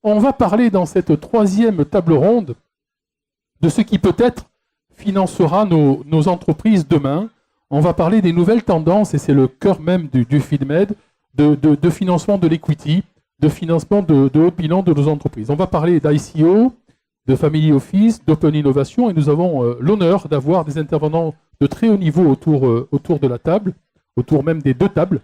On va parler dans cette troisième table ronde de ce qui peut-être financera nos entreprises demain. On va parler des nouvelles tendances, et c'est le cœur même du FeedMed, de financement de l'equity, de financement de haut bilan de nos entreprises. On va parler d'ICO, de Family Office, d'Open Innovation, et nous avons l'honneur d'avoir des intervenants de très haut niveau autour de la table, autour même des deux tables.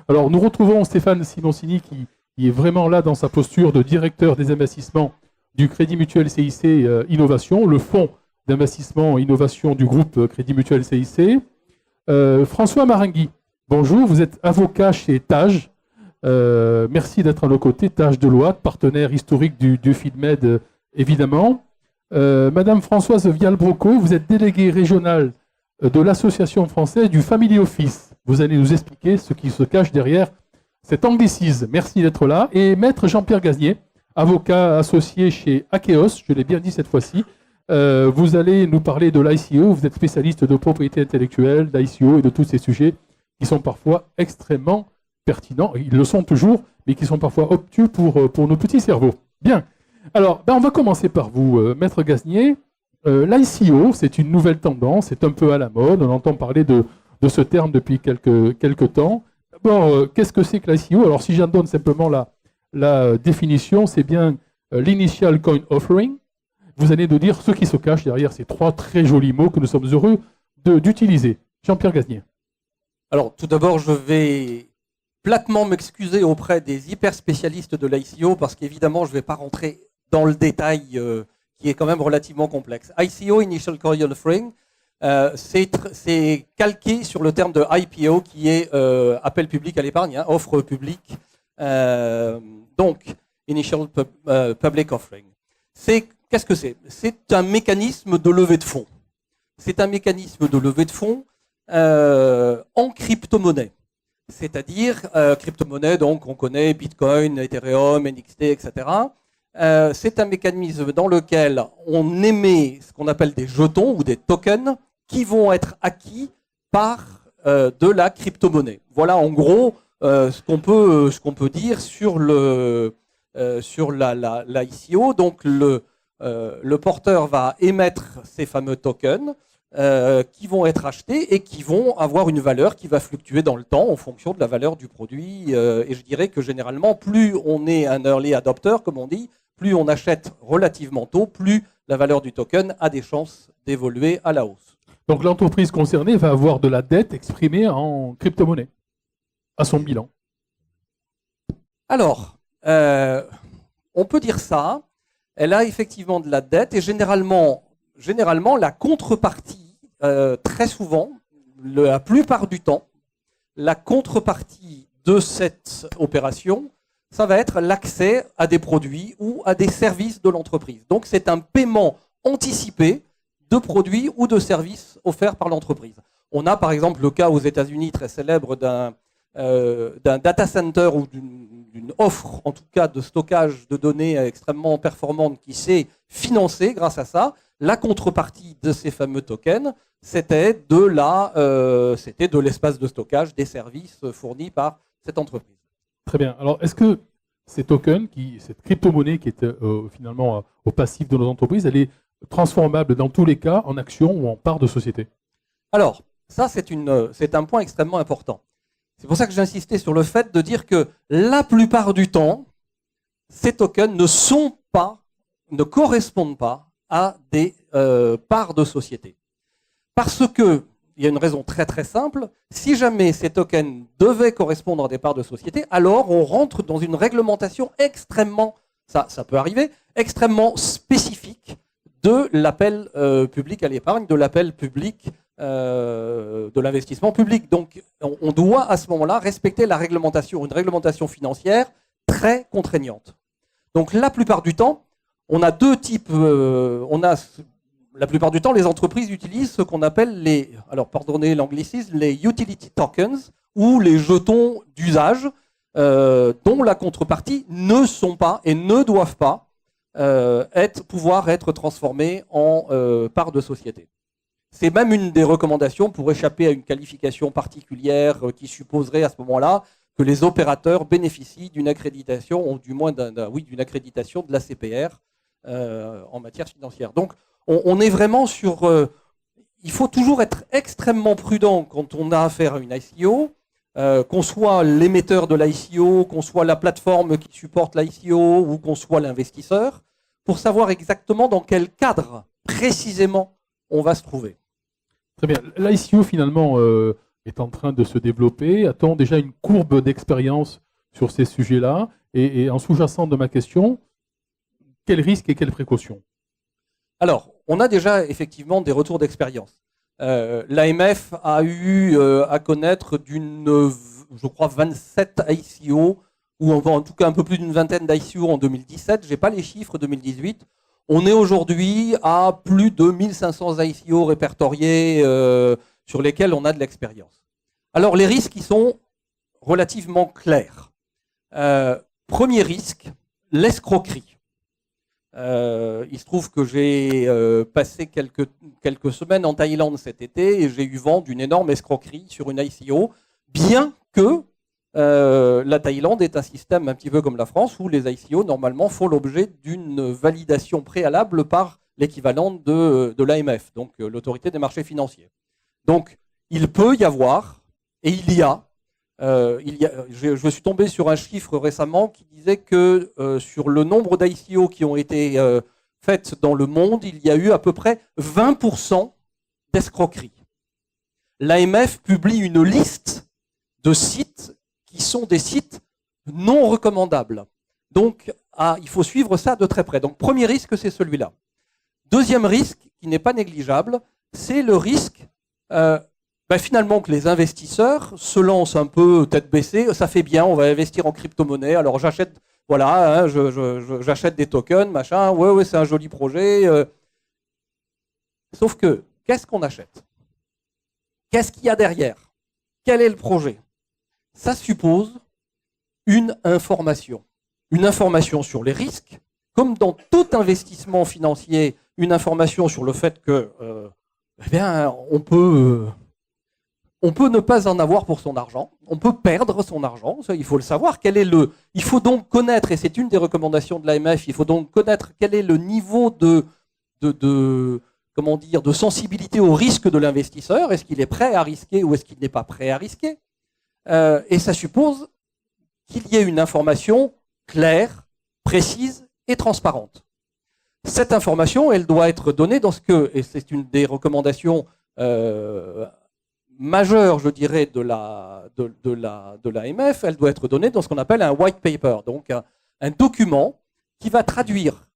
Alors nous retrouvons Stéphane Simoncini qui est vraiment là dans sa posture de directeur des investissements du Crédit Mutuel CIC Innovation, le fonds d'investissement innovation du groupe Crédit Mutuel CIC. François Marenghi, bonjour, vous êtes avocat chez Tage. Merci d'être à nos côtés, Tage Deloitte, partenaire historique du FeedMed, évidemment. Madame Françoise Vial-Broco, vous êtes déléguée régionale de l'Association française du Family Office. Vous allez nous expliquer ce qui se cache derrière cet anglicisme. Merci d'être là. Et maître Jean-Pierre Gaznier, avocat associé chez Akeos, je l'ai bien dit cette fois-ci. Vous allez nous parler de l'ICO. Vous êtes spécialiste de propriété intellectuelle, d'ICO et de tous ces sujets qui sont parfois extrêmement pertinents. Ils le sont toujours, mais qui sont parfois obtus pour nos petits cerveaux. Bien. Alors, on va commencer par vous, maître Gaznier. L'ICO, c'est une nouvelle tendance, c'est un peu à la mode. On entend parler de ce terme depuis quelques temps. D'abord, qu'est-ce que c'est que l'ICO? Alors, si j'en donne simplement la définition, c'est bien l'Initial Coin Offering. Vous allez nous dire ce qui se cache derrière ces trois très jolis mots que nous sommes heureux d'utiliser. Jean-Pierre Gaznier. Alors, tout d'abord, je vais platement m'excuser auprès des hyper spécialistes de l'ICO parce qu'évidemment, je ne vais pas rentrer dans le détail qui est quand même relativement complexe. ICO, Initial Coin Offering, c'est calqué sur le terme de IPO qui est appel public à l'épargne, hein, offre publique. Donc, Initial Public Offering. Qu'est-ce que c'est? C'est un mécanisme de levée de fonds. C'est un mécanisme de levée de fonds en crypto-monnaie. C'est-à-dire, crypto-monnaie, donc on connaît Bitcoin, Ethereum, NXT, etc. C'est un mécanisme dans lequel on émet ce qu'on appelle des jetons ou des tokens qui vont être acquis par de la crypto-monnaie. Voilà en gros ce qu'on peut dire sur l'ICO. Donc le porteur va émettre ces fameux tokens qui vont être achetés et qui vont avoir une valeur qui va fluctuer dans le temps en fonction de la valeur du produit. Et je dirais que généralement, plus on est un early adopter, comme on dit, plus on achète relativement tôt, plus la valeur du token a des chances d'évoluer à la hausse. Donc l'entreprise concernée va avoir de la dette exprimée en crypto-monnaie à son bilan. Alors, on peut dire ça. Elle a effectivement de la dette et généralement la contrepartie, très souvent, la plupart du temps, la contrepartie de cette opération, ça va être l'accès à des produits ou à des services de l'entreprise. Donc c'est un paiement anticipé de produits ou de services offerts par l'entreprise. On a par exemple le cas aux États-Unis très célèbre d'un data center ou d'une offre, en tout cas de stockage de données extrêmement performante qui s'est financée grâce à ça. La contrepartie de ces fameux tokens, c'était de l'espace de stockage des services fournis par cette entreprise. Très bien. Alors, est-ce que ces tokens, cette crypto-monnaie qui est finalement au passif de nos entreprises, elle est transformable dans tous les cas en actions ou en parts de société? Alors, ça, c'est un point extrêmement important. C'est pour ça que j'ai insisté sur le fait de dire que la plupart du temps, ces tokens ne correspondent pas à des parts de société. Parce que, il y a une raison très très simple, si jamais ces tokens devaient correspondre à des parts de société, alors on rentre dans une réglementation extrêmement, ça peut arriver, extrêmement spécifique de l'appel public à l'épargne, de l'appel public de l'investissement public. Donc on doit à ce moment-là respecter la réglementation, une réglementation financière très contraignante. Donc la plupart du temps, on a deux types, la plupart du temps, les entreprises utilisent ce qu'on appelle alors pardonnez l'anglicisme, les utility tokens ou les jetons d'usage dont la contrepartie ne sont pas et ne doivent pas pouvoir être transformés en parts de société. C'est même une des recommandations pour échapper à une qualification particulière qui supposerait à ce moment-là que les opérateurs bénéficient d'une accréditation, ou du moins d'une accréditation de la CPR en matière financière. Donc, on est vraiment sur... il faut toujours être extrêmement prudent quand on a affaire à une ICO, qu'on soit l'émetteur de l'ICO, qu'on soit la plateforme qui supporte l'ICO ou qu'on soit l'investisseur, pour savoir exactement dans quel cadre précisément on va se trouver. Très bien. L'ICO finalement est en train de se développer. A-t-on déjà une courbe d'expérience sur ces sujets-là? Et en sous-jacent de ma question, quels risques et quelles précautions? Alors, on a déjà effectivement des retours d'expérience. L'AMF a eu à connaître je crois, 27 ICO, ou en tout cas un peu plus d'une vingtaine d'ICO en 2017. Je n'ai pas les chiffres 2018. On est aujourd'hui à plus de 1500 ICO répertoriés sur lesquels on a de l'expérience. Alors, les risques, ils sont relativement clairs. Premier risque, l'escroquerie. Il se trouve que j'ai passé quelques semaines en Thaïlande cet été et j'ai eu vent d'une énorme escroquerie sur une ICO, bien que la Thaïlande est un système un petit peu comme la France où les ICO normalement font l'objet d'une validation préalable par l'équivalent de l'AMF, donc l'autorité des marchés financiers. Donc il peut y avoir, et je suis tombé sur un chiffre récemment qui disait que sur le nombre d'ICO qui ont été faites dans le monde, il y a eu à peu près 20% d'escroqueries. L'AMF publie une liste de sites qui sont des sites non recommandables. Donc, il faut suivre ça de très près. Donc, premier risque, c'est celui-là. Deuxième risque, qui n'est pas négligeable, c'est le risque finalement que les investisseurs se lancent un peu tête baissée. Ça fait bien, on va investir en crypto-monnaie. Alors, j'achète des tokens, machin. Ouais, c'est un joli projet. Sauf que, qu'est-ce qu'on achète? Qu'est-ce qu'il y a derrière? Quel est le projet? Ça suppose une information. Une information sur les risques, comme dans tout investissement financier, une information sur le fait que, on peut ne pas en avoir pour son argent, on peut perdre son argent, ça, il faut le savoir. Il faut donc connaître, et c'est une des recommandations de l'AMF, il faut donc connaître quel est le niveau de sensibilité au risque de l'investisseur. Est-ce qu'il est prêt à risquer ou est-ce qu'il n'est pas prêt à risquer? Et ça suppose qu'il y ait une information claire, précise et transparente. Cette information, elle doit être donnée et c'est une des recommandations majeure, je dirais, de l'AMF, elle doit être donnée dans ce qu'on appelle un white paper, donc un document qui va traduire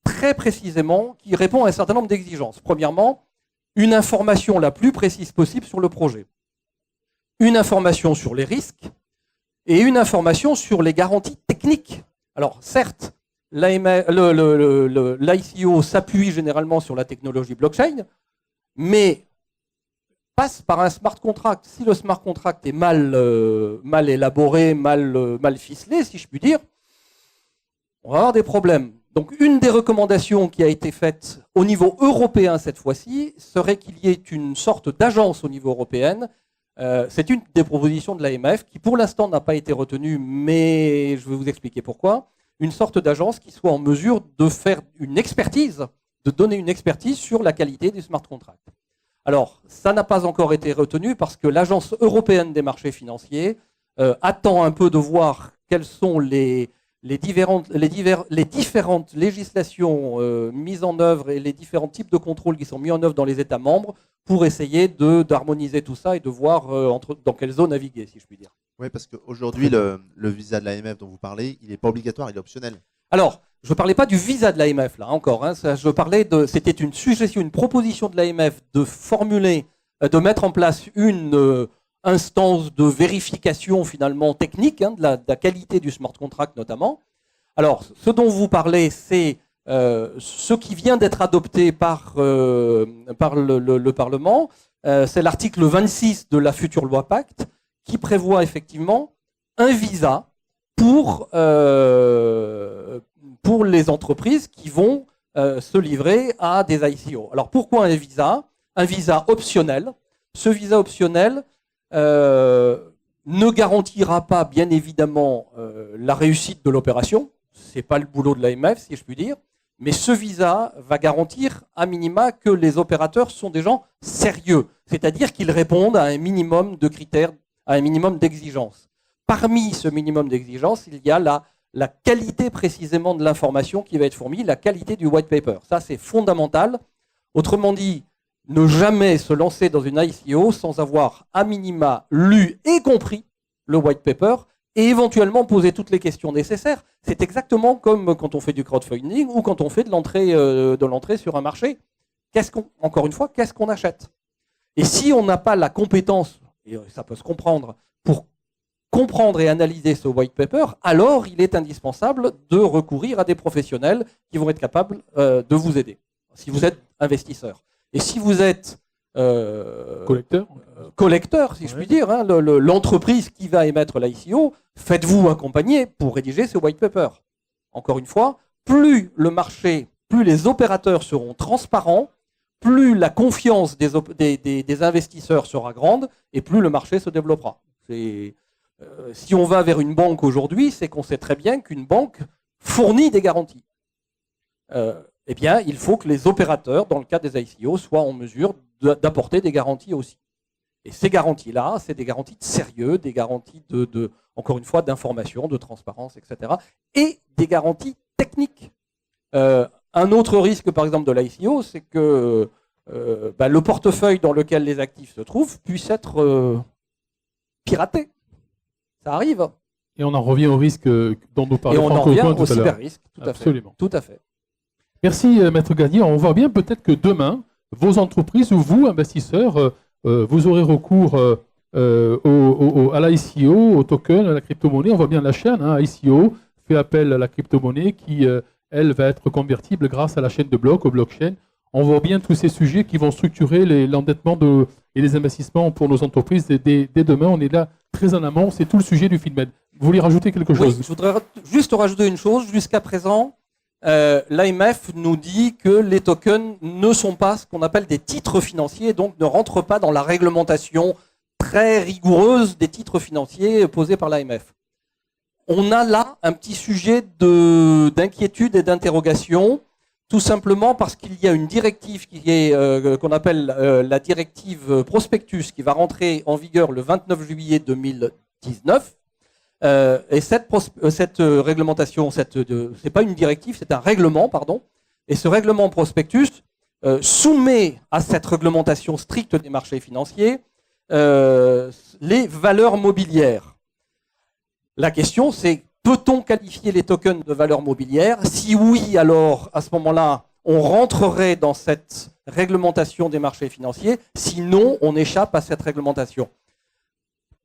très précisément, qui répond à un certain nombre d'exigences. Premièrement, une information la plus précise possible sur le projet, une information sur les risques et une information sur les garanties techniques. Alors certes, l'ICO s'appuie généralement sur la technologie blockchain, mais passe par un smart contract. Si le smart contract est mal élaboré, mal ficelé, si je puis dire, on va avoir des problèmes. Donc une des recommandations qui a été faite au niveau européen cette fois-ci serait qu'il y ait une sorte d'agence au niveau européen. C'est une des propositions de l'AMF qui pour l'instant n'a pas été retenue, mais je vais vous expliquer pourquoi. Une sorte d'agence qui soit en mesure de faire une expertise, de donner une expertise sur la qualité du smart contract. Alors, ça n'a pas encore été retenu parce que l'Agence européenne des marchés financiers attend un peu de voir quelles sont les différentes législations mises en œuvre et les différents types de contrôles qui sont mis en œuvre dans les États membres pour essayer d'harmoniser tout ça et de voir dans quelle zone naviguer, si je puis dire. Oui, parce qu'aujourd'hui, le visa de l'AMF dont vous parlez, il n'est pas obligatoire, il est optionnel. Alors, je ne parlais pas du visa de l'AMF, là, encore. Je parlais c'était une suggestion, une proposition de l'AMF de mettre en place une instance de vérification, finalement, technique, de la qualité du smart contract, notamment. Alors, ce dont vous parlez, c'est ce qui vient d'être adopté par le Parlement. C'est l'article 26 de la future loi Pacte qui prévoit effectivement un visa pour les entreprises qui vont se livrer à des ICO. Alors pourquoi un visa? Un visa optionnel. Ce visa optionnel, ne garantira pas, bien évidemment, la réussite de l'opération. C'est pas le boulot de l'AMF, si je puis dire. Mais ce visa va garantir, à minima, que les opérateurs sont des gens sérieux. C'est-à-dire qu'ils répondent à un minimum de critères, à un minimum d'exigences. Parmi ce minimum d'exigences, il y a la qualité précisément de l'information qui va être fournie, la qualité du white paper. Ça, c'est fondamental. Autrement dit, ne jamais se lancer dans une ICO sans avoir à minima lu et compris le white paper et éventuellement poser toutes les questions nécessaires. C'est exactement comme quand on fait du crowdfunding ou quand on fait de l'entrée sur un marché. Encore une fois, qu'est-ce qu'on achète? Et si on n'a pas la compétence, et ça peut se comprendre, pour comprendre et analyser ce white paper, alors il est indispensable de recourir à des professionnels qui vont être capables de vous aider, si vous êtes investisseur. Et si vous êtes collecteur, si je puis dire, hein, l'entreprise qui va émettre l'ICO, faites-vous accompagner pour rédiger ce white paper. Encore une fois, plus le marché, plus les opérateurs seront transparents, plus la confiance des investisseurs sera grande et plus le marché se développera. Si on va vers une banque aujourd'hui, c'est qu'on sait très bien qu'une banque fournit des garanties. Eh bien, il faut que les opérateurs, dans le cas des ICO, soient en mesure d'apporter des garanties aussi. Et ces garanties-là, c'est des garanties de sérieux, des garanties encore une fois, d'information, de transparence, etc. Et des garanties techniques. Un autre risque, par exemple, de l'ICO, c'est que le portefeuille dans lequel les actifs se trouvent puisse être piraté. Ça arrive. Et on en revient au risque dont nous parlait Franck Aucoin tout à l'heure. Et on en revient au cyber-risque, tout à fait. Merci, Maître Gagné. On voit bien peut-être que demain, vos entreprises ou vous, investisseurs, vous aurez recours à l'ICO, au token, à la crypto-monnaie. On voit bien la chaîne, hein, ICO fait appel à la crypto-monnaie qui, elle, va être convertible grâce à la chaîne de blocs, au blockchain. On voit bien tous ces sujets qui vont structurer l'endettement et les investissements pour nos entreprises. Et dès demain, on est là très en amont. C'est tout le sujet du FilmEd. Vous voulez rajouter quelque chose? Oui, je voudrais juste rajouter une chose. Jusqu'à présent, l'AMF nous dit que les tokens ne sont pas ce qu'on appelle des titres financiers, donc ne rentrent pas dans la réglementation très rigoureuse des titres financiers posés par l'AMF. On a là un petit sujet d'inquiétude et d'interrogation, tout simplement parce qu'il y a une directive qu'on appelle la directive prospectus qui va rentrer en vigueur le 29 juillet 2019. Et cette réglementation, c'est pas une directive, c'est un règlement, pardon. Et ce règlement prospectus soumet à cette réglementation stricte des marchés financiers les valeurs mobilières. La question, c'est peut-on qualifier les tokens de valeurs mobilières? Si oui, alors à ce moment-là, on rentrerait dans cette réglementation des marchés financiers. Sinon, on échappe à cette réglementation.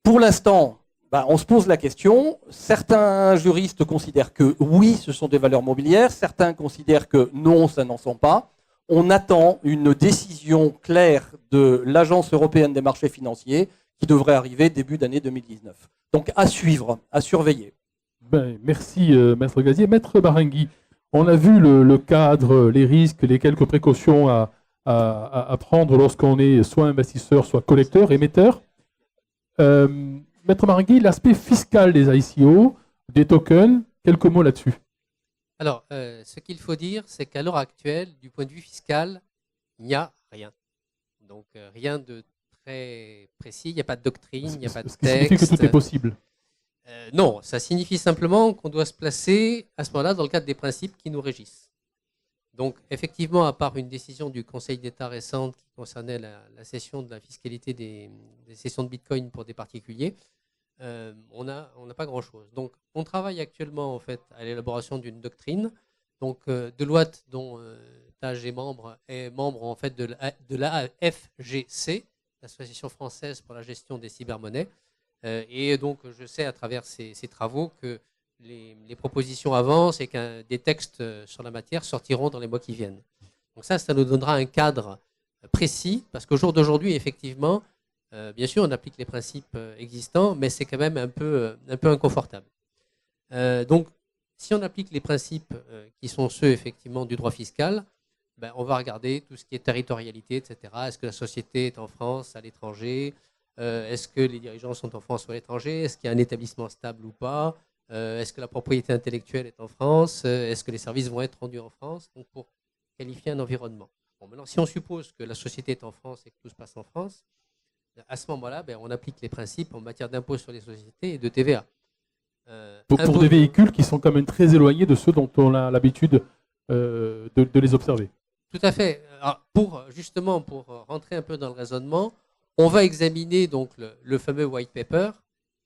Pour l'instant, on se pose la question. Certains juristes considèrent que oui, ce sont des valeurs mobilières. Certains considèrent que non, ça n'en sont pas. On attend une décision claire de l'Agence européenne des marchés financiers qui devrait arriver début d'année 2019. Donc à suivre, à surveiller. Merci Maître Gazier. Maître Barenghi, on a vu le cadre, les risques, les quelques précautions à prendre lorsqu'on est soit investisseur, soit collecteur, émetteur. Maître Barenghi, l'aspect fiscal des ICO, des tokens, quelques mots là-dessus. Alors, ce qu'il faut dire, c'est qu'à l'heure actuelle, du point de vue fiscal, il n'y a rien. Donc, rien de très précis, il n'y a pas de doctrine, il n'y a pas de texte. Ça signifie que tout est possible. Non, ça signifie simplement qu'on doit se placer à ce moment-là dans le cadre des principes qui nous régissent. Donc, effectivement, à part une décision du Conseil d'État récente qui concernait la cession de la fiscalité des cessions de Bitcoin pour des particuliers, on n'a pas grand-chose. Donc, on travaille actuellement en fait à l'élaboration d'une doctrine. Donc, Deloitte, dont Taj est membre en fait de l'AFGC, l'Association française pour la gestion des cybermonnaies. Et donc, je sais à travers ces travaux que les propositions avancent et que des textes sur la matière sortiront dans les mois qui viennent. Donc ça nous donnera un cadre précis, parce qu'au jour d'aujourd'hui, effectivement, bien sûr, on applique les principes existants, mais c'est quand même un peu inconfortable. Donc, si on applique les principes qui sont ceux, effectivement, du droit fiscal, on va regarder tout ce qui est territorialité, etc. Est-ce que la société est en France, à l'étranger? Est-ce que les dirigeants sont en France ou à l'étranger? Est-ce qu'il y a un établissement stable ou pas? Est-ce que la propriété intellectuelle est en France? Est-ce que les services vont être rendus en France? Donc, pour qualifier un environnement. Bon, maintenant, si on suppose que la société est en France et que tout se passe en France, à ce moment-là, on applique les principes en matière d'impôt sur les sociétés et de TVA. Pour des véhicules qui sont quand même très éloignés de ceux dont on a l'habitude de les observer. Tout à fait. Alors, pour rentrer un peu dans le raisonnement, on va examiner donc le fameux white paper,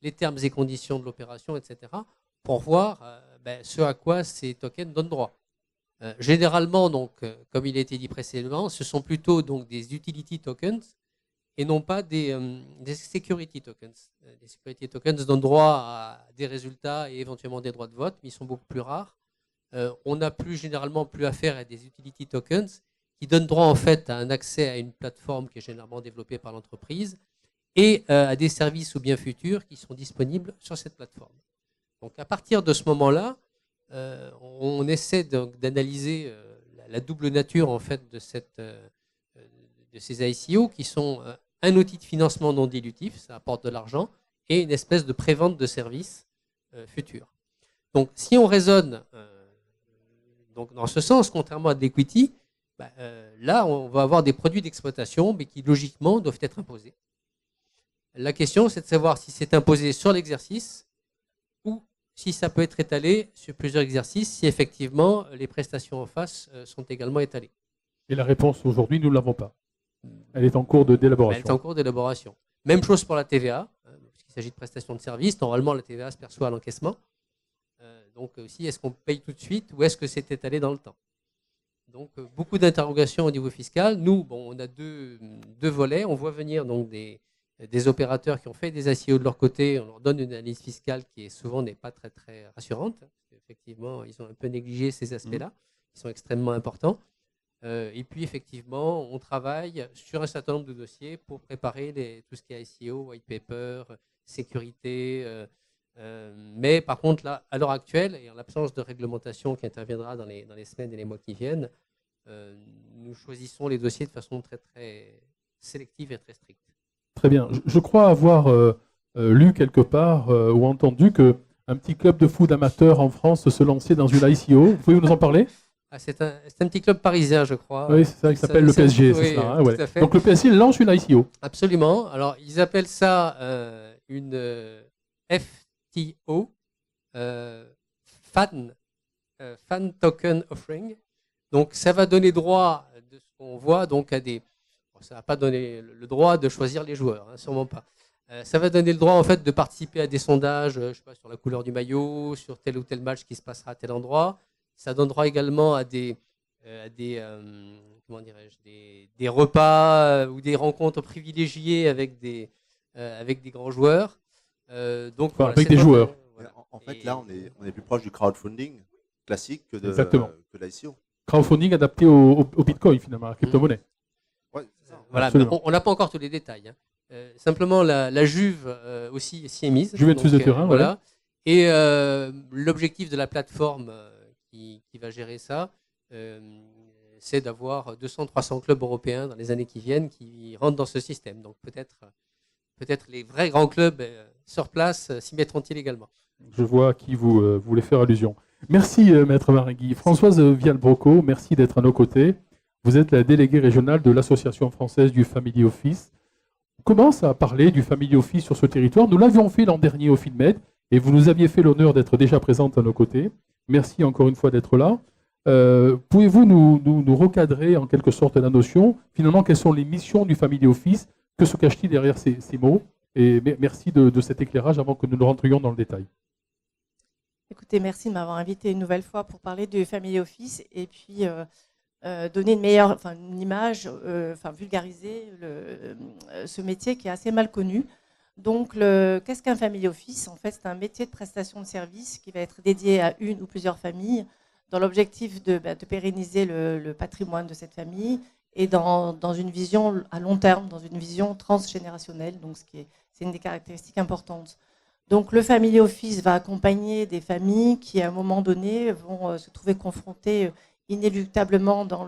les termes et conditions de l'opération, etc., pour voir ce à quoi ces tokens donnent droit. Généralement, donc, comme il a été dit précédemment, ce sont plutôt donc, des utility tokens et non pas des security tokens. Les security tokens donnent droit à des résultats et éventuellement des droits de vote, mais ils sont beaucoup plus rares. On n'a généralement plus affaire à des utility tokens qui donnent droit en fait à un accès à une plateforme qui est généralement développée par l'entreprise et à des services ou biens futurs qui sont disponibles sur cette plateforme. Donc à partir de ce moment-là, on essaie d'analyser la double nature en fait de ces ICO qui sont un outil de financement non dilutif, ça apporte de l'argent, et une espèce de prévente de services futurs. Donc si on raisonne donc dans ce sens, contrairement à de l'equity, là on va avoir des produits d'exploitation mais qui logiquement doivent être imposés. La question c'est de savoir si c'est imposé sur l'exercice ou si ça peut être étalé sur plusieurs exercices, si effectivement les prestations en face sont également étalées. Et la réponse aujourd'hui, nous ne l'avons pas. Elle est en cours d'élaboration. Elle est en cours d'élaboration. Même chose pour la TVA, puisqu'il s'agit de prestations de services. Normalement, la TVA se perçoit à l'encaissement. Donc aussi, est-ce qu'on paye tout de suite ou est-ce que c'est étalé dans le temps? Donc beaucoup d'interrogations au niveau fiscal. Nous, on a deux volets. On voit venir donc des opérateurs qui ont fait des ICO de leur côté. On leur donne une analyse fiscale qui souvent n'est pas très très rassurante. Effectivement, ils ont un peu négligé ces aspects-là, qui sont extrêmement importants. Et puis effectivement, on travaille sur un certain nombre de dossiers pour préparer tout ce qui est ICO, white paper, sécurité. Mais par contre, là, à l'heure actuelle, et en l'absence de réglementation qui interviendra dans les semaines et les mois qui viennent, nous choisissons les dossiers de façon très très sélective et très stricte. Très bien. Je crois avoir lu quelque part ou entendu qu'un petit club de foot amateur en France se lançait dans une ICO. Vous pouvez nous en parler? C'est un petit club parisien, je crois. Oui, c'est ça, il s'appelle le PSG. Oui, ça, hein, tout ouais. à fait. Donc le PSG lance une ICO. Absolument. Alors, ils appellent ça une FTO, Fan Token Offering. Donc, ça va donner droit, de ce qu'on voit, donc à des... Bon, ça ne va pas donner le droit de choisir les joueurs, hein, sûrement pas. Ça va donner le droit, en fait, de participer à des sondages, je sais pas, sur la couleur du maillot, sur tel ou tel match qui se passera à tel endroit. Ça donne droit également à des repas ou des rencontres privilégiées avec des grands joueurs. Donc, voilà, avec des joueurs. Voilà. En fait, là, on est plus proche du crowdfunding classique que l'ICO. Crowdfunding adapté au Bitcoin, finalement, à la crypto-monnaie. Ouais, c'est ça. Voilà, on n'a pas encore tous les détails. Hein. Simplement, la Juve aussi s'y est mise. Juventus de Turin, voilà. Et l'objectif de la plateforme qui va gérer ça, c'est d'avoir 200-300 clubs européens dans les années qui viennent qui rentrent dans ce système. Donc peut-être les vrais grands clubs sur place s'y mettront-ils également. Je vois à qui vous voulez faire allusion. Merci, Maître Marenghi. Françoise Vial-Broco, merci d'être à nos côtés. Vous êtes la déléguée régionale de l'Association française du Family Office. On commence à parler du Family Office sur ce territoire. Nous l'avions fait l'an dernier au FINMED et vous nous aviez fait l'honneur d'être déjà présente à nos côtés. Merci encore une fois d'être là. Pouvez-vous nous recadrer en quelque sorte la notion? Finalement, quelles sont les missions du Family Office? Que se cache-t-il derrière ces mots? Et merci de cet éclairage avant que nous ne rentrions dans le détail. Écoutez, merci de m'avoir invité une nouvelle fois pour parler du Family Office et puis donner une image, vulgariser ce métier qui est assez mal connu. Donc, qu'est-ce qu'un Family Office? En fait, c'est un métier de prestation de services qui va être dédié à une ou plusieurs familles dans l'objectif de pérenniser le patrimoine de cette famille et dans une vision à long terme, dans une vision transgénérationnelle. Donc, c'est une des caractéristiques importantes. Donc, le Family Office va accompagner des familles qui, à un moment donné, vont se trouver confrontées inéluctablement dans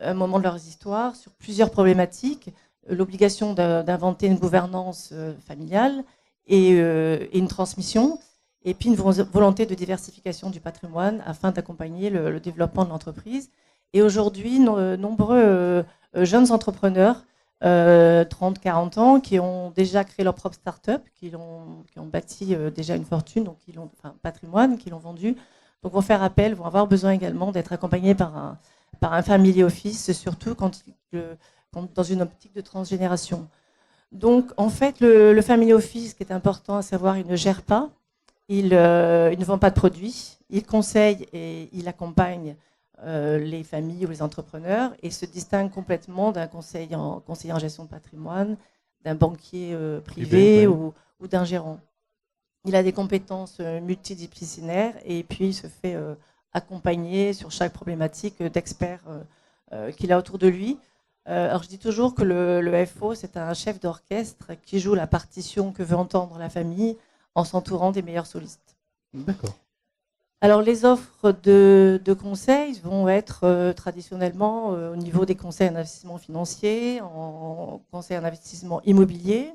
un moment de leurs histoires sur plusieurs problématiques l'obligation d'inventer une gouvernance familiale et une transmission, et puis une volonté de diversification du patrimoine afin d'accompagner le développement de l'entreprise. Et aujourd'hui, nombreux jeunes entrepreneurs, 30-40 ans, qui ont déjà créé leur propre start-up, qui ont bâti déjà une fortune, donc un patrimoine, qui l'ont vendu, donc vont faire appel, vont avoir besoin également d'être accompagnés par un family office, surtout quand dans une optique de transgénération. Donc en fait, le family office, ce qui est important à savoir, il ne gère pas, il ne vend pas de produits, il conseille et il accompagne les familles ou les entrepreneurs et se distingue complètement d'un conseiller en gestion de patrimoine, d'un banquier privé ou d'un gérant. Il a des compétences multidisciplinaires et puis il se fait accompagner sur chaque problématique d'experts qu'il a autour de lui. Alors je dis toujours que le FO, c'est un chef d'orchestre qui joue la partition que veut entendre la famille en s'entourant des meilleurs solistes. D'accord. Alors les offres de conseils vont être traditionnellement au niveau des conseils en investissement financier, en conseils en investissement immobilier,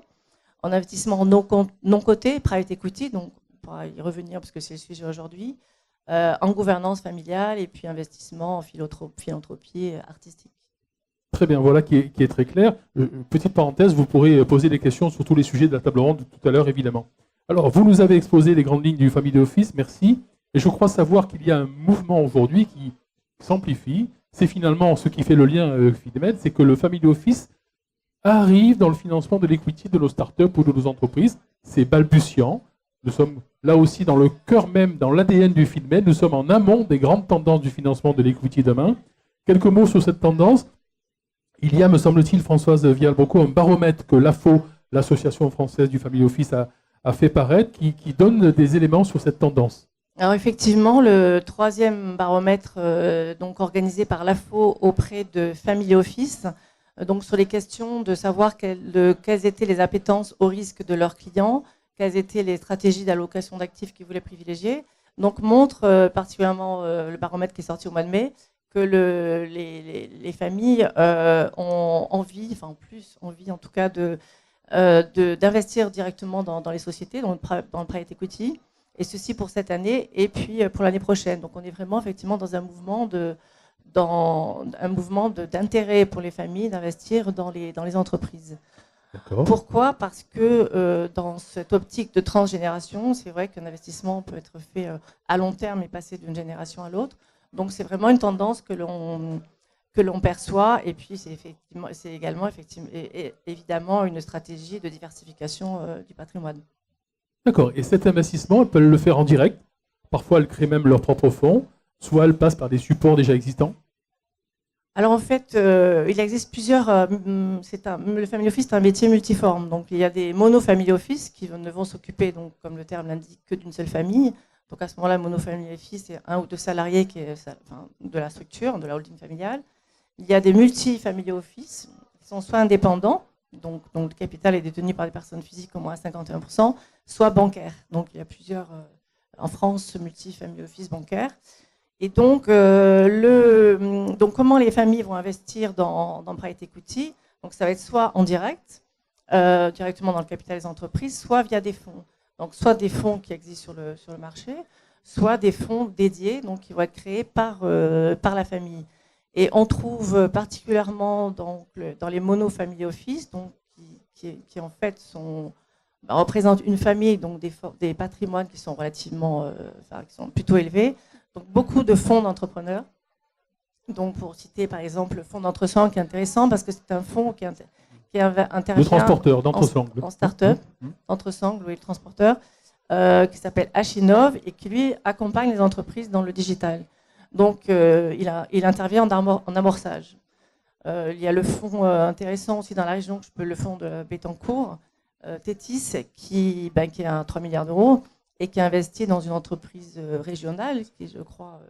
en investissement non coté, private equity, donc on pourra y revenir parce que c'est le sujet aujourd'hui, en gouvernance familiale et puis investissement en philanthropie artistique. Très bien, voilà qui est très clair. Petite parenthèse, vous pourrez poser des questions sur tous les sujets de la table ronde tout à l'heure, évidemment. Alors, vous nous avez exposé les grandes lignes du Family Office, merci. Et je crois savoir qu'il y a un mouvement aujourd'hui qui s'amplifie. C'est finalement ce qui fait le lien avec FeedMed, c'est que le Family Office arrive dans le financement de l'equity de nos startups ou de nos entreprises. C'est balbutiant. Nous sommes là aussi dans le cœur même, dans l'ADN du FeedMed. Nous sommes en amont des grandes tendances du financement de l'equity demain. Quelques mots sur cette tendance. Il y a, me semble-t-il, Françoise Vial-Broco, un baromètre que l'AFO, l'Association française du Family Office, a fait paraître, qui donne des éléments sur cette tendance. Alors effectivement, le troisième baromètre donc organisé par l'AFO auprès de Family Office, donc sur les questions de savoir quelles étaient les appétences au risque de leurs clients, quelles étaient les stratégies d'allocation d'actifs qu'ils voulaient privilégier, donc montre particulièrement le baromètre qui est sorti au mois de mai, que les familles ont envie, en tout cas d'investir directement dans les sociétés, dans le private equity, et ceci pour cette année et puis pour l'année prochaine. Donc on est vraiment effectivement dans un mouvement d'intérêt pour les familles d'investir dans les entreprises. Pourquoi ? Parce que dans cette optique de transgénération, c'est vrai qu'un investissement peut être fait à long terme et passer d'une génération à l'autre. Donc c'est vraiment une tendance que l'on perçoit, et puis c'est également évidemment une stratégie de diversification du patrimoine. D'accord. Et cet investissement, elles peuvent le faire en direct. Parfois, elles créent même leurs propres fonds. Soit elles passent par des supports déjà existants. Alors en fait, il existe plusieurs. Le family office est un métier multiforme. Donc il y a des mono-family office qui ne vont s'occuper, donc comme le terme l'indique, que d'une seule famille. Donc à ce moment-là, mono-family office, c'est un ou deux salariés de la structure, de la holding familiale. Il y a des multi-family office qui sont soit indépendants, donc le capital est détenu par des personnes physiques au moins à 51%, soit bancaires. Donc il y a plusieurs, en France, multi-family office bancaires. Et donc, donc comment les familles vont investir dans private equity ? Donc ça va être soit en direct, directement dans le capital des entreprises, soit via des fonds. Donc soit des fonds qui existent sur le marché, soit des fonds dédiés, donc qui vont être créés par la famille. Et on trouve particulièrement dans les mono-family office, donc qui en fait représentent une famille, donc des patrimoines qui sont relativement, qui sont plutôt élevés. Donc beaucoup de fonds d'entrepreneurs. Donc pour citer par exemple le fonds d'Entresang qui est intéressant parce que c'est un fonds qui intervient le transporteur d'Entresang. En start-up, Entresang, le transporteur, qui s'appelle H-Innov et qui lui accompagne les entreprises dans le digital. Donc il intervient en amorçage. Il y a le fonds intéressant aussi dans la région, le fonds de Bettencourt, Tétis, qui est à 3 milliards d'euros et qui a investi dans une entreprise régionale, qui est, je crois,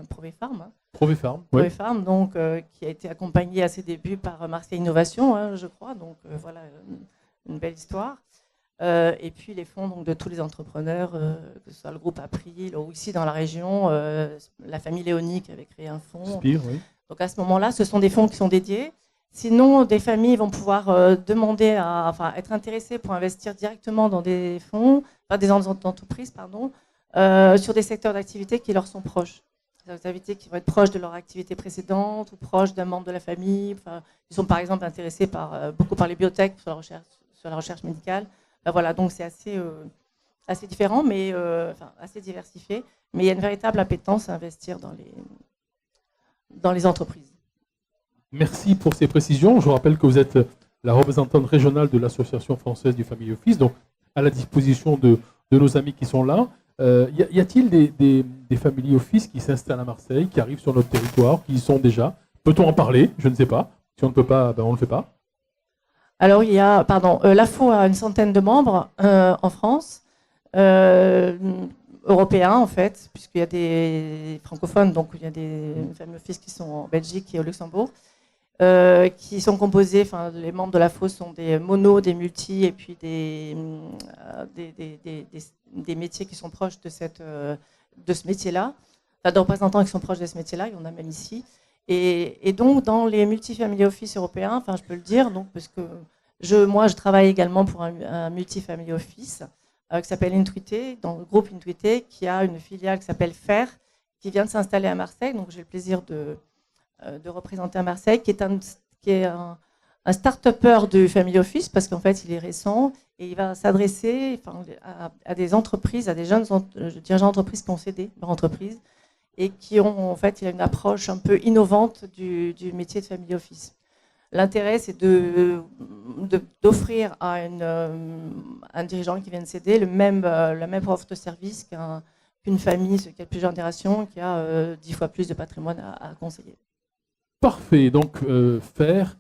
Provefarm. Provefarm, donc, qui a été accompagnée à ses débuts par Marseille Innovation, je crois. Donc voilà, une belle histoire. Et puis les fonds donc, de tous les entrepreneurs, que ce soit le groupe April ou ici dans la région, la famille Léonie qui avait créé un fonds. Spire, oui. Donc à ce moment-là, ce sont des fonds qui sont dédiés. Sinon, des familles vont pouvoir être intéressées pour investir directement dans des fonds, des entreprises, pardon, sur des secteurs d'activité qui leur sont proches. Des activités qui vont être proches de leur activité précédente ou proches d'un membre de la famille. Enfin, ils sont par exemple intéressés beaucoup par les biotech sur la recherche médicale. Voilà, donc c'est assez différent, mais assez diversifié. Mais il y a une véritable appétence à investir dans les entreprises. Merci pour ces précisions. Je vous rappelle que vous êtes la représentante régionale de l'Association française du Family Office, donc à la disposition de nos amis qui sont là. Y a-t-il des Family Office qui s'installent à Marseille, qui arrivent sur notre territoire, qui y sont déjà? Peut-on en parler? Je ne sais pas. Si on ne peut pas, on ne le fait pas. Alors, l'AFO a une centaine de membres en France, européens en fait, puisqu'il y a des francophones, donc il y a des Family Office qui sont en Belgique et au Luxembourg. Qui sont composés, les membres de la FO sont des monos, des multis et puis des métiers qui sont proches de ce métier-là, des représentants qui sont proches de ce métier-là, il y en a même ici. Et donc, dans les multi-family office européens, je peux le dire, donc, parce que moi, je travaille également pour un multi-family office qui s'appelle Intuité, dans le groupe Intuité, qui a une filiale qui s'appelle FAIR, qui vient de s'installer à Marseille, donc j'ai le plaisir de représenter à Marseille, qui est un start-upper du Family Office, parce qu'en fait, il est récent, et il va s'adresser à des entreprises, à des jeunes dirigeants d'entreprises qui ont cédé leur entreprise, et qui ont, en fait, il a une approche un peu innovante du métier de Family Office. L'intérêt, c'est d'offrir à un dirigeant qui vient de céder la même offre de service qu'une famille qui a plusieurs générations, qui a 10 fois plus de patrimoine à conseiller. Parfait. Donc, FAIR,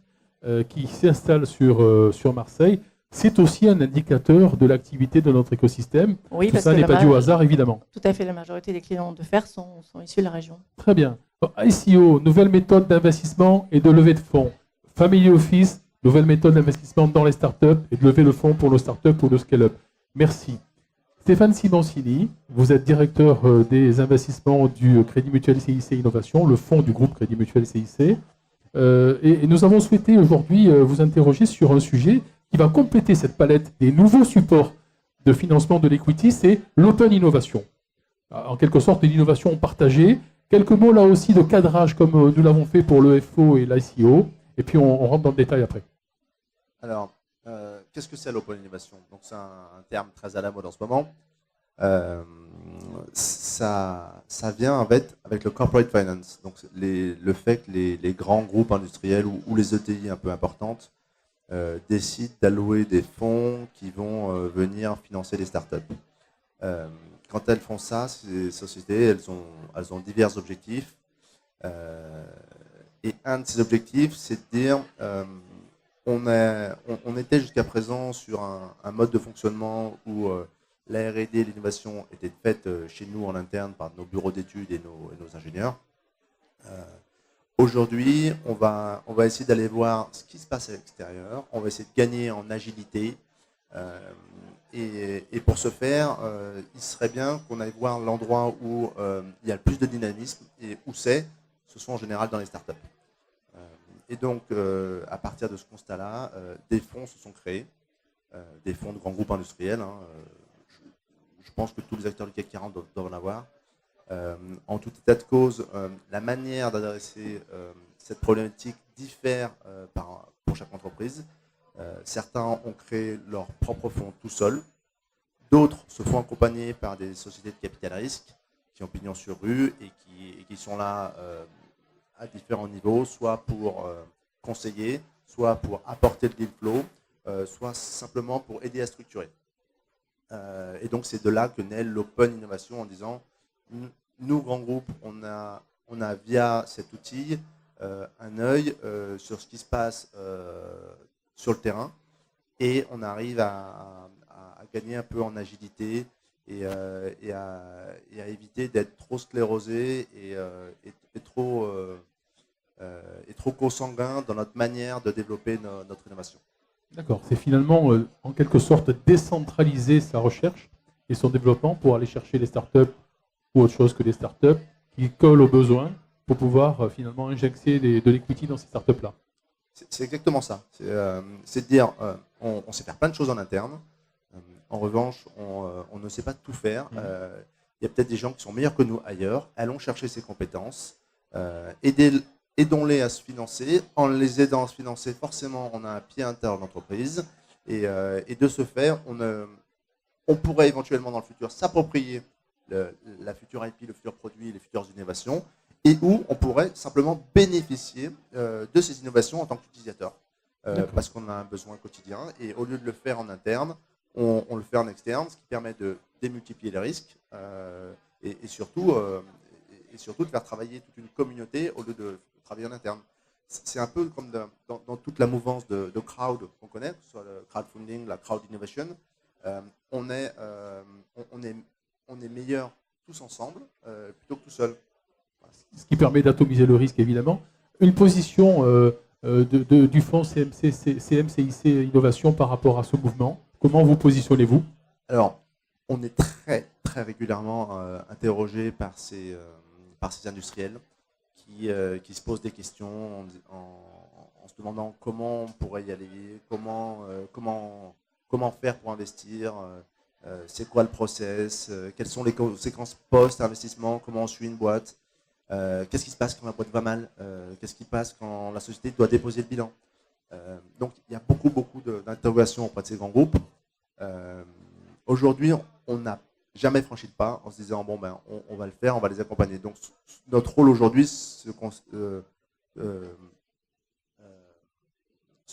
qui s'installe sur Marseille, c'est aussi un indicateur de l'activité de notre écosystème. Oui, tout ça n'est pas dû au hasard, évidemment. Tout à fait. La majorité des clients de FAIR sont issus de la région. Très bien. ICO, nouvelle méthode d'investissement et de levée de fonds. Family Office, nouvelle méthode d'investissement dans les startups et de lever le fonds pour le startup ou le scale-up. Merci. Stéphane Simoncini, vous êtes directeur des investissements du Crédit Mutuel CIC Innovation, le fonds du groupe Crédit Mutuel CIC. Et nous avons souhaité aujourd'hui vous interroger sur un sujet qui va compléter cette palette des nouveaux supports de financement de l'equity, c'est l'open innovation. En quelque sorte, une innovation partagée. Quelques mots là aussi de cadrage comme nous l'avons fait pour le FO et l'ICO. Et puis on rentre dans le détail après. Alors, qu'est-ce que c'est l'open innovation? Donc c'est un terme très à la mode en ce moment. Ça vient avec le corporate finance, donc le fait que les grands groupes industriels ou les ETI un peu importantes décident d'allouer des fonds qui vont venir financer les startups. Quand elles font ça, ces sociétés, elles ont divers objectifs. Et un de ces objectifs, c'est de dire on était jusqu'à présent sur un mode de fonctionnement où la R&D et l'innovation étaient faites chez nous en interne par nos bureaux d'études et nos ingénieurs. Aujourd'hui, on va essayer d'aller voir ce qui se passe à l'extérieur. On va essayer de gagner en agilité. Et pour ce faire, il serait bien qu'on aille voir l'endroit où il y a le plus de dynamisme et où ce sont en général dans les startups. Et donc, à partir de ce constat-là, des fonds se sont créés, des fonds de grands groupes industriels. Je pense que tous les acteurs du CAC 40 doivent en avoir. En tout état de cause, la manière d'adresser cette problématique diffère pour chaque entreprise. Certains ont créé leurs propres fonds tout seuls. D'autres se font accompagner par des sociétés de capital risque qui ont pignon sur rue et qui sont là à différents niveaux, soit pour conseiller, soit pour apporter le deal flow, soit simplement pour aider à structurer. Et donc c'est de là que naît l'open innovation en disant nous, grands groupes, on a via cet outil un œil sur ce qui se passe sur le terrain et on arrive à gagner un peu en agilité et à éviter d'être trop sclérosé et trop consanguin dans notre manière de développer notre innovation. D'accord, c'est finalement en quelque sorte décentraliser sa recherche et son développement pour aller chercher les startups ou autre chose que des startups qui collent aux besoins pour pouvoir finalement injecter de l'equity dans ces startups-là. C'est exactement ça. C'est de dire, on sait faire plein de choses en interne. En revanche, on ne sait pas tout faire. Il y a peut-être des gens qui sont meilleurs que nous ailleurs. Allons chercher ces compétences. Aidons-les à se financer. En les aidant à se financer, forcément, on a un pied à l'intérieur de l'entreprise. Et de ce fait, on pourrait éventuellement dans le futur s'approprier la future IP, le futur produit, les futures innovations, et où on pourrait simplement bénéficier de ces innovations en tant qu'utilisateur. Parce qu'on a un besoin quotidien. Et au lieu de le faire en interne, on le fait en externe, ce qui permet de démultiplier les risques et surtout de faire travailler toute une communauté au lieu de travailler en interne. C'est un peu comme dans toute la mouvance de crowd qu'on connaît, que ce soit le crowdfunding, la crowd innovation. On est meilleurs tous ensemble plutôt que tout seul. Ce qui permet d'atomiser le risque, évidemment. Une position du fonds CMCIC Innovation par rapport à ce mouvement. Comment vous positionnez-vous? Alors, on est très, très régulièrement interrogé par ces industriels qui se posent des questions en se demandant comment on pourrait y aller, comment faire pour investir, c'est quoi le process, quelles sont les conséquences post-investissement, comment on suit une boîte, qu'est-ce qui se passe quand la boîte va mal, qu'est-ce qui se passe quand la société doit déposer le bilan. Donc il y a beaucoup d'interrogations auprès de ces grands groupes. Aujourd'hui, on n'a jamais franchi le pas en se disant bon ben on va le faire, on va les accompagner. Donc notre rôle aujourd'hui se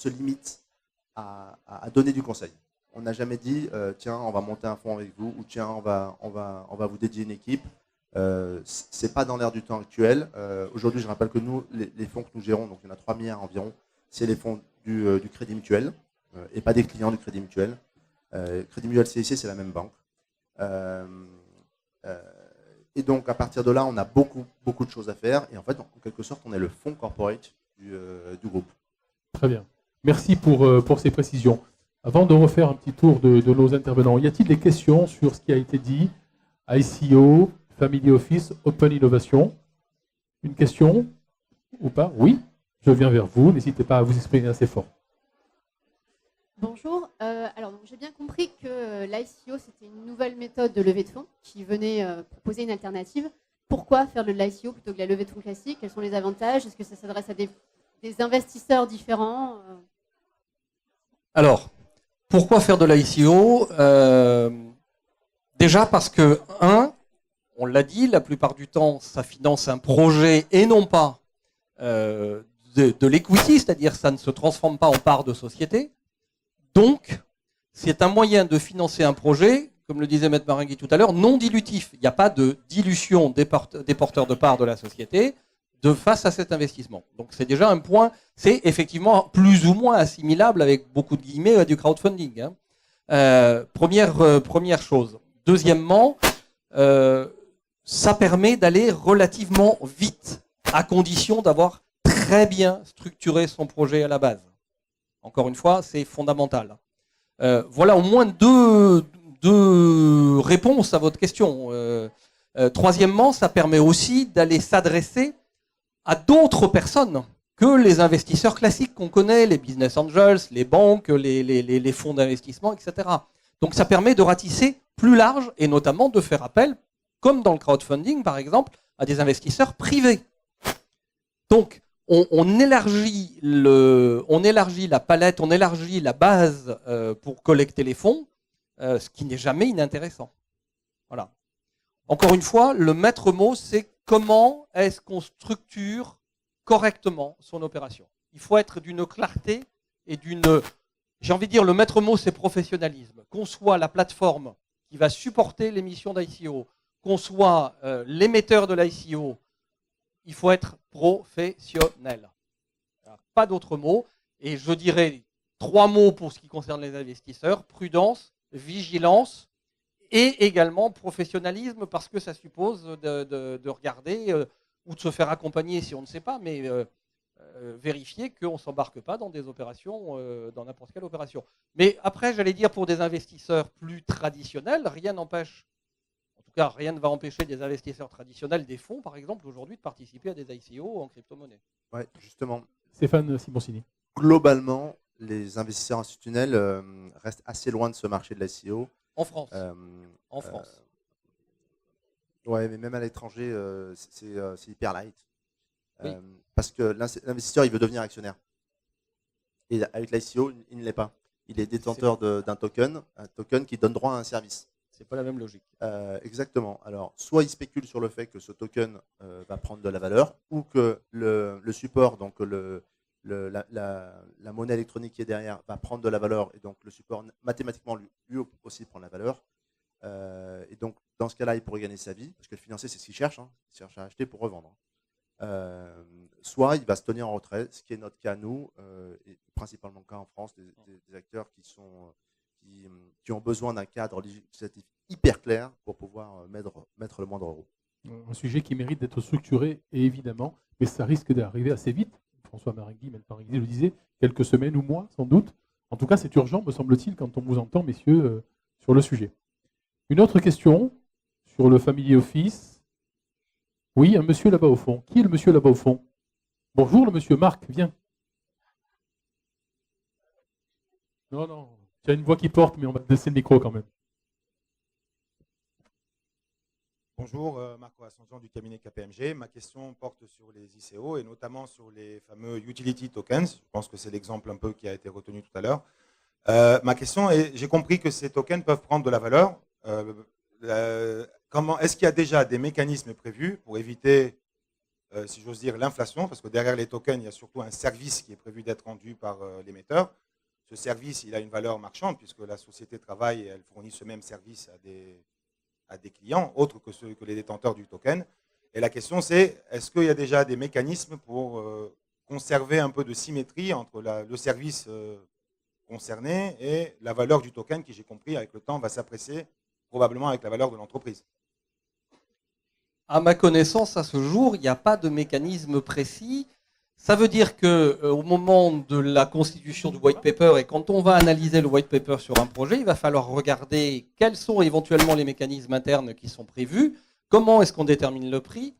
limite à donner du conseil. On n'a jamais dit tiens on va monter un fonds avec vous ou tiens on va vous dédier une équipe. C'est pas dans l'air du temps actuel. Aujourd'hui, je rappelle que nous, les fonds que nous gérons, donc il y en a 3 milliards environ, c'est les fonds du Crédit Mutuel et pas des clients du Crédit Mutuel. Crédit Mutuel CIC, c'est la même banque. Et donc, à partir de là, on a beaucoup de choses à faire. Et en fait, en quelque sorte, on est le fonds corporate du groupe. Très bien. Merci pour ces précisions. Avant de refaire un petit tour de nos intervenants, y a-t-il des questions sur ce qui a été dit? ICO, Family Office, Open Innovation. Une question ou pas? Oui, je viens vers vous. N'hésitez pas à vous exprimer assez fort. Bonjour. Alors, j'ai bien compris que l'ICO, c'était une nouvelle méthode de levée de fonds qui venait proposer une alternative. Pourquoi faire de l'ICO plutôt que la levée de fonds classique? Quels sont les avantages? Est-ce que ça s'adresse à des investisseurs différents? Alors, pourquoi faire de l'ICO? Déjà parce que, on l'a dit, la plupart du temps, ça finance un projet et non pas de l'equity, c'est-à-dire ça ne se transforme pas en part de société. Donc, c'est un moyen de financer un projet, comme le disait M. Marenghi tout à l'heure, non dilutif. Il n'y a pas de dilution des porteurs de parts de la société face à cet investissement. Donc, c'est déjà un point, c'est effectivement plus ou moins assimilable avec beaucoup de guillemets à du crowdfunding. Première chose. Deuxièmement, ça permet d'aller relativement vite, à condition d'avoir très bien structuré son projet à la base. Encore une fois, c'est fondamental. Voilà au moins deux réponses à votre question. Troisièmement, ça permet aussi d'aller s'adresser à d'autres personnes que les investisseurs classiques qu'on connaît, les business angels, les banques, les fonds d'investissement, etc. Donc ça permet de ratisser plus large et notamment de faire appel, comme dans le crowdfunding par exemple, à des investisseurs privés. Donc on élargit la palette, on élargit la base pour collecter les fonds, ce qui n'est jamais inintéressant. Voilà. Encore une fois, le maître mot, c'est comment est-ce qu'on structure correctement son opération. Il faut être d'une clarté et j'ai envie de dire, le maître mot, c'est professionnalisme. Qu'on soit la plateforme qui va supporter l'émission d'ICO, qu'on soit l'émetteur de l'ICO, il faut être professionnel. Alors, pas d'autres mots. Et je dirais 3 mots pour ce qui concerne les investisseurs: prudence, vigilance et également professionnalisme, parce que ça suppose de regarder ou de se faire accompagner si on ne sait pas, mais vérifier qu'on ne s'embarque pas dans des opérations, dans n'importe quelle opération. Mais après, j'allais dire, pour des investisseurs plus traditionnels, rien n'empêche, en tout cas, rien ne va empêcher des investisseurs traditionnels, des fonds par exemple, aujourd'hui, de participer à des ICO en crypto-monnaie. Oui, justement. Stéphane Simoncini. globalement, les investisseurs institutionnels restent assez loin de ce marché de l'SEO. En France. Euh, En France. Ouais, mais même à l'étranger, c'est hyper light. Oui. Parce que l'investisseur, il veut devenir actionnaire. Et avec l'ICO, il ne l'est pas. Il est détenteur d'un token, un token qui donne droit à un service. C'est pas la même logique. Exactement. Alors, soit il spécule sur le fait que ce token va prendre de la valeur, ou que le support, donc la monnaie électronique qui est derrière, va prendre de la valeur, et donc le support mathématiquement lui aussi prend de la valeur. Et donc, dans ce cas-là, il pourrait gagner sa vie, parce que le financier, c'est ce qu'il cherche. Hein. Il cherche à acheter pour revendre. Soit il va se tenir en retrait, ce qui est notre cas, nous, et principalement le cas en France, des acteurs qui ont besoin d'un cadre législatif hyper clair pour pouvoir mettre le moindre euro. Un sujet qui mérite d'être structuré, et évidemment, mais ça risque d'arriver assez vite. François Marenghi le disait, quelques semaines ou mois, sans doute. En tout cas, c'est urgent, me semble-t-il, quand on vous entend, messieurs, sur le sujet. Une autre question sur le Family Office. Oui, un monsieur là-bas au fond. Qui est le monsieur là-bas au fond? Bonjour, le monsieur Marc, viens. Non, tu as une voix qui porte, mais on va te laisser le micro quand même. Bonjour, Marco Ascension du cabinet KPMG. Ma question porte sur les ICO et notamment sur les fameux utility tokens. Je pense que c'est l'exemple un peu qui a été retenu tout à l'heure. Ma question est, j'ai compris que ces tokens peuvent prendre de la valeur. Est-ce qu'il y a déjà des mécanismes prévus pour éviter, si j'ose dire, l'inflation? Parce que derrière les tokens, il y a surtout un service qui est prévu d'être rendu par l'émetteur. Ce service, il a une valeur marchande puisque la société travaille et elle fournit ce même service à des clients, autres que les détenteurs du token. Et la question, c'est, est-ce qu'il y a déjà des mécanismes pour conserver un peu de symétrie entre le service concerné et la valeur du token qui, j'ai compris, avec le temps, va s'apprécier probablement avec la valeur de l'entreprise? À ma connaissance, à ce jour, il n'y a pas de mécanisme précis. Ça veut dire qu'au moment de la constitution du white paper et quand on va analyser le white paper sur un projet, il va falloir regarder quels sont éventuellement les mécanismes internes qui sont prévus, comment est-ce qu'on détermine le prix,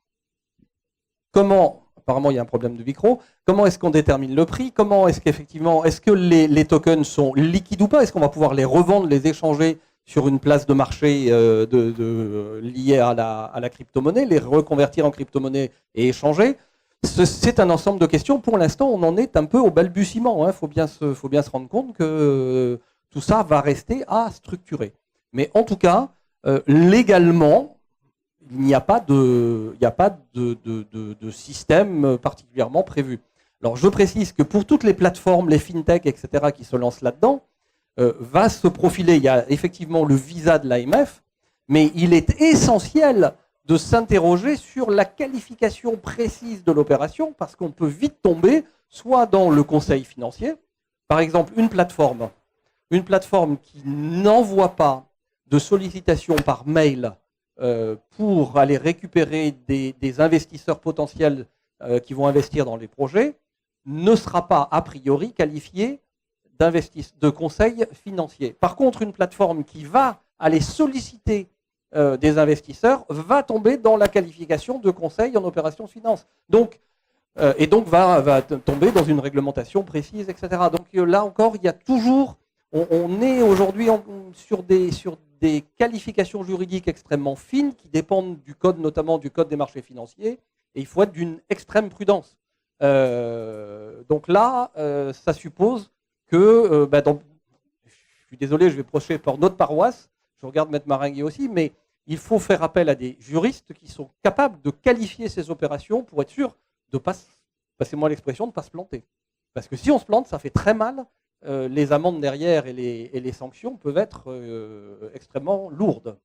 apparemment il y a un problème de micro, comment est-ce qu'on détermine le prix, comment est-ce qu'effectivement, est-ce que les tokens sont liquides ou pas, est-ce qu'on va pouvoir les revendre, les échanger sur une place de marché liée à la crypto-monnaie, les reconvertir en crypto-monnaie et échanger. C'est un ensemble de questions. Pour l'instant, on en est un peu au balbutiement. Faut bien se rendre compte que tout ça va rester à structurer. Mais en tout cas, légalement, il n'y a pas de système particulièrement prévu. Alors, je précise que pour toutes les plateformes, les fintech, etc., qui se lancent là-dedans, va se profiler. Il y a effectivement le visa de l'AMF, mais il est essentiel de s'interroger sur la qualification précise de l'opération, parce qu'on peut vite tomber soit dans le conseil financier, par exemple une plateforme qui n'envoie pas de sollicitation par mail pour aller récupérer des investisseurs potentiels qui vont investir dans les projets, ne sera pas a priori qualifiée de conseil financier. Par contre, une plateforme qui va aller solliciter des investisseurs va tomber dans la qualification de conseil en opération finance. Donc va tomber dans une réglementation précise, etc. Donc là encore, il y a toujours, on est aujourd'hui sur des qualifications juridiques extrêmement fines qui dépendent du code, notamment du code des marchés financiers, et il faut être d'une extrême prudence. Donc là, ça suppose que, je suis désolé, je vais prêcher pour notre paroisse, je regarde Maître Marenghi aussi, mais il faut faire appel à des juristes qui sont capables de qualifier ces opérations pour être sûr de ne pas, passez-moi l'expression, de ne pas se planter. Parce que si on se plante, ça fait très mal. Les amendes derrière et les sanctions peuvent être extrêmement lourdes.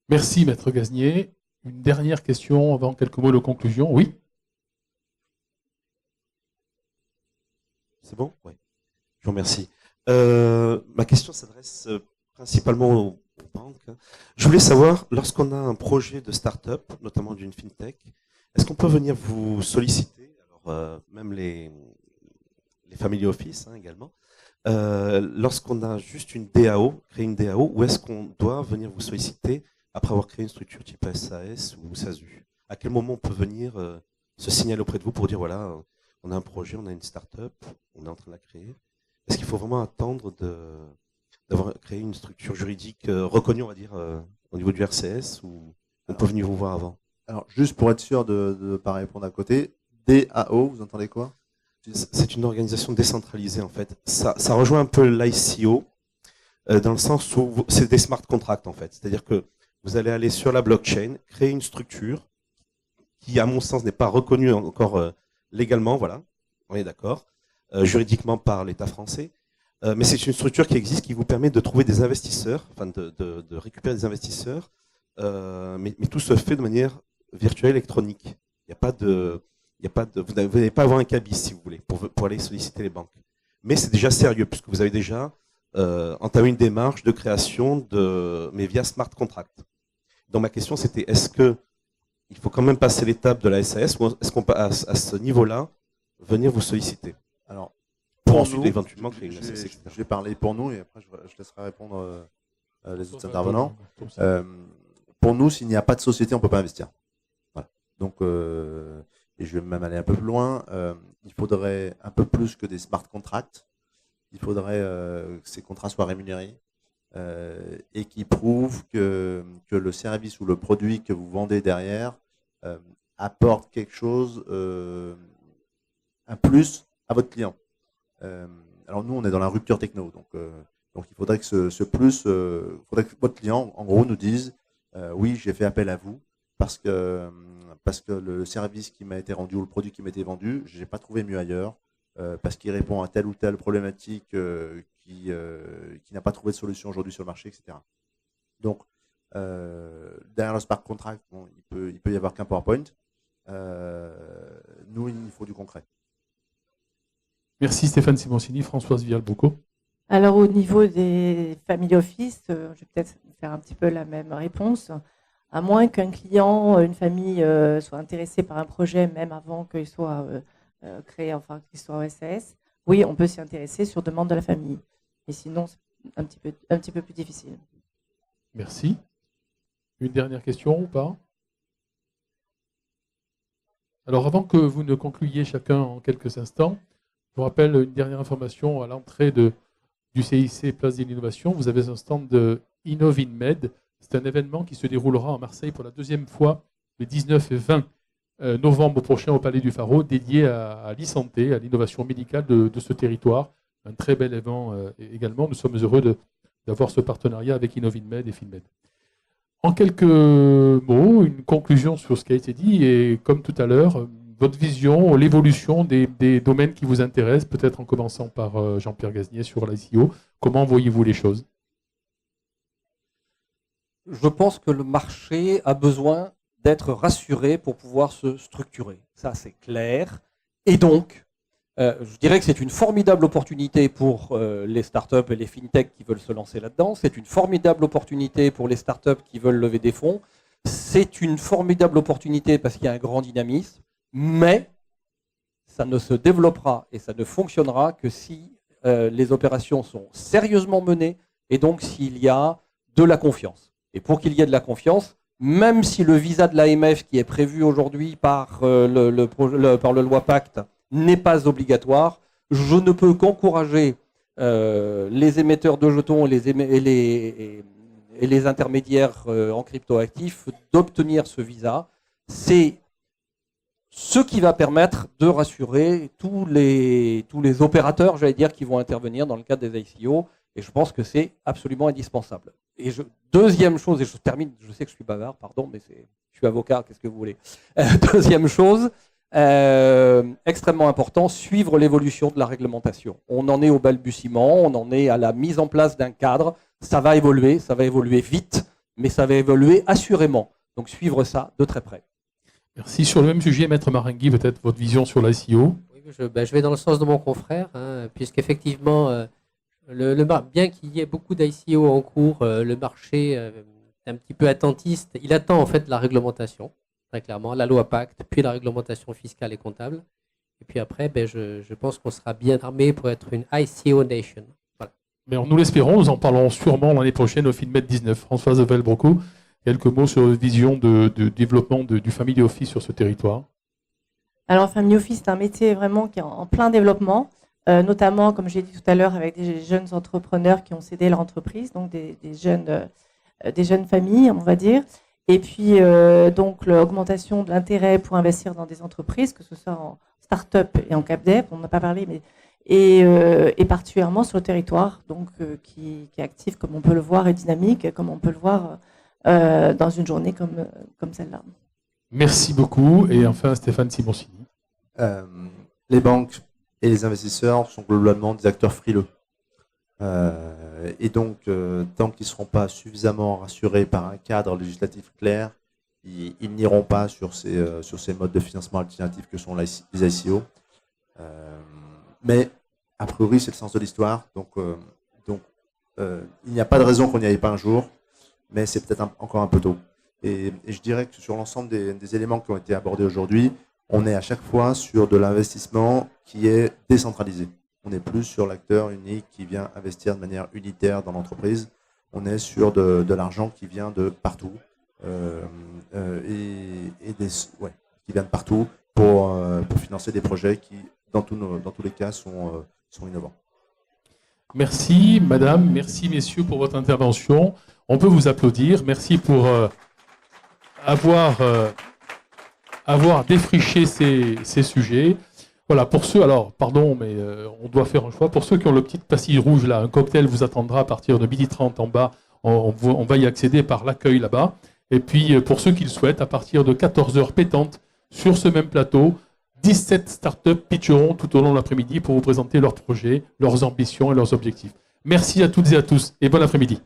Merci, Maître Gaznier. Une dernière question avant quelques mots de conclusion. Oui. C'est bon? Oui. Je vous remercie. Ma question s'adresse principalement aux banques. Je voulais savoir, lorsqu'on a un projet de start-up, notamment d'une fintech, est-ce qu'on peut venir vous solliciter, alors même les family office également, lorsqu'on a juste une DAO, créer une DAO, ou est-ce qu'on doit venir vous solliciter après avoir créé une structure type SAS ou SASU? À quel moment on peut venir se signaler auprès de vous pour dire voilà, on a un projet, on a une start-up, on est en train de la créer. Est-ce qu'il faut vraiment attendre d'avoir créé une structure juridique reconnue, on va dire, au niveau du RCS, ou on peut venir vous voir avant? Alors, juste pour être sûr de ne pas répondre à côté, DAO, vous entendez quoi? C'est une organisation décentralisée, en fait. Ça rejoint un peu l'ICO, dans le sens où c'est des smart contracts, en fait. C'est-à-dire que vous allez aller sur la blockchain, créer une structure qui, à mon sens, n'est pas reconnue encore légalement, voilà, on est d'accord, juridiquement par l'État français. Mais c'est une structure qui existe, qui vous permet de trouver des investisseurs, enfin de récupérer des investisseurs, mais tout se fait de manière virtuelle, électronique. Il n'y a pas de, vous n'allez pas avoir un cabis, si vous voulez, pour aller solliciter les banques. Mais c'est déjà sérieux, puisque vous avez déjà entamé une démarche de création, mais via smart contract. Donc ma question, c'était, est-ce qu'il faut quand même passer l'étape de la SAS, ou est-ce qu'on peut, à ce niveau-là, venir vous solliciter? Alors, pour pour ensuite nous, éventuellement créer une SAS, etc. je vais parler pour nous et après je laisserai répondre les autres Ça va, intervenants. comme ça. Pour nous, s'il n'y a pas de société, on ne peut pas investir. Voilà. Donc, et je vais même aller un peu plus loin, il faudrait un peu plus que des smart contracts. Il faudrait que ces contrats soient rémunérés et qui prouvent que le service ou le produit que vous vendez derrière apporte quelque chose, un plus à votre client. Alors nous, on est dans la rupture techno, donc il faudrait que ce plus, faudrait que votre client, en gros, nous dise oui, j'ai fait appel à vous parce que le service qui m'a été rendu ou le produit qui m'a été vendu, j'ai pas trouvé mieux ailleurs, parce qu'il répond à telle ou telle problématique qui n'a pas trouvé de solution aujourd'hui sur le marché, etc. Donc derrière le Spark Contract, bon, il peut y avoir qu'un PowerPoint. Nous, il faut du concret. Merci Stéphane Simoncini, Françoise Vial-Bocco. Alors au niveau des family office, je vais peut-être faire un petit peu la même réponse. À moins qu'un client, une famille soit intéressé par un projet, même avant qu'il soit créé, enfin qu'il soit en SAS, oui, on peut s'y intéresser sur demande de la famille. Mais sinon, c'est un petit peu plus difficile. Merci. Une dernière question ou pas? Alors avant que vous ne concluiez chacun en quelques instants, je vous rappelle une dernière information à l'entrée du CIC Place de l'Innovation. Vous avez un stand de InnovinMed. C'est un événement qui se déroulera à Marseille pour la deuxième fois, les 19 et 20 novembre prochain au Palais du Pharo, dédié à l'e-santé, à l'innovation médicale de ce territoire. Un très bel événement également. Nous sommes heureux d'avoir ce partenariat avec InnovinMed et FinMed. En quelques mots, une conclusion sur ce qui a été dit et comme tout à l'heure, votre vision, l'évolution des domaines qui vous intéressent, peut-être en commençant par Jean-Pierre Gaznier sur l'ICO. Comment voyez-vous les choses? Je pense que le marché a besoin d'être rassuré pour pouvoir se structurer. Ça, c'est clair. Et donc, je dirais que c'est une formidable opportunité pour les startups et les fintechs qui veulent se lancer là-dedans. C'est une formidable opportunité pour les startups qui veulent lever des fonds. C'est une formidable opportunité parce qu'il y a un grand dynamisme. Mais ça ne se développera et ça ne fonctionnera que si les opérations sont sérieusement menées et donc s'il y a de la confiance. Et pour qu'il y ait de la confiance, même si le visa de l'AMF qui est prévu aujourd'hui par le loi Pacte n'est pas obligatoire, je ne peux qu'encourager les émetteurs de jetons et les intermédiaires en cryptoactifs d'obtenir ce visa. C'est ce qui va permettre de rassurer tous les opérateurs, j'allais dire, qui vont intervenir dans le cadre des ICO. Et je pense que c'est absolument indispensable. Et deuxième chose, et je termine, je sais que je suis bavard, pardon, mais je suis avocat, qu'est-ce que vous voulez. Deuxième chose, extrêmement important, suivre l'évolution de la réglementation. On en est au balbutiement, on en est à la mise en place d'un cadre. Ça va évoluer vite, mais ça va évoluer assurément. Donc suivre ça de très près. Merci. Sur le même sujet, Maître Marenghi, peut-être votre vision sur l'ICO. Oui, je vais dans le sens de mon confrère, puisqu'effectivement, bien qu'il y ait beaucoup d'ICO en cours, le marché est un petit peu attentiste. Il attend en fait la réglementation, très clairement, la loi Pacte, puis la réglementation fiscale et comptable. Et puis après, je pense qu'on sera bien armé pour être une ICO nation. Voilà. Mais nous l'espérons, nous en parlerons sûrement l'année prochaine au FinMed 19. Françoise Vial-Bocco, quelques mots sur la vision de développement du Family Office sur ce territoire. Alors, Family Office, c'est un métier vraiment qui est en plein développement, notamment, comme j'ai dit tout à l'heure, avec des jeunes entrepreneurs qui ont cédé leur entreprise, donc des jeunes familles, on va dire. Et puis, donc, l'augmentation de l'intérêt pour investir dans des entreprises, que ce soit en start-up et en CapDev, on n'a pas parlé, mais et particulièrement sur le territoire, donc qui est actif, comme on peut le voir, et dynamique, comme on peut le voir dans une journée comme celle-là. Merci beaucoup. Et enfin, Stéphane Simoncini. Les banques et les investisseurs sont globalement des acteurs frileux. Et donc, tant qu'ils ne seront pas suffisamment rassurés par un cadre législatif clair, ils n'iront pas sur ces modes de financement alternatifs que sont les ICO. Mais, a priori, c'est le sens de l'histoire. Donc, il n'y a pas de raison qu'on n'y aille pas un jour, mais c'est peut-être encore un peu tôt. Et je dirais que sur l'ensemble des éléments qui ont été abordés aujourd'hui, on est à chaque fois sur de l'investissement qui est décentralisé. On n'est plus sur l'acteur unique qui vient investir de manière unitaire dans l'entreprise. On est sur de l'argent qui vient de partout qui vient de partout pour financer des projets qui, dans tous les cas, sont innovants. Merci, madame. Merci, messieurs, pour votre intervention. On peut vous applaudir. Merci pour avoir défriché ces sujets. Voilà, pour ceux, alors, pardon, mais on doit faire un choix. Pour ceux qui ont le petit passille rouge, là, un cocktail vous attendra à partir de 12h30 en bas. On va y accéder par l'accueil là-bas. Et puis, pour ceux qui le souhaitent, à partir de 14h pétantes, sur ce même plateau, 17 startups pitcheront tout au long de l'après-midi pour vous présenter leurs projets, leurs ambitions et leurs objectifs. Merci à toutes et à tous et bon après-midi.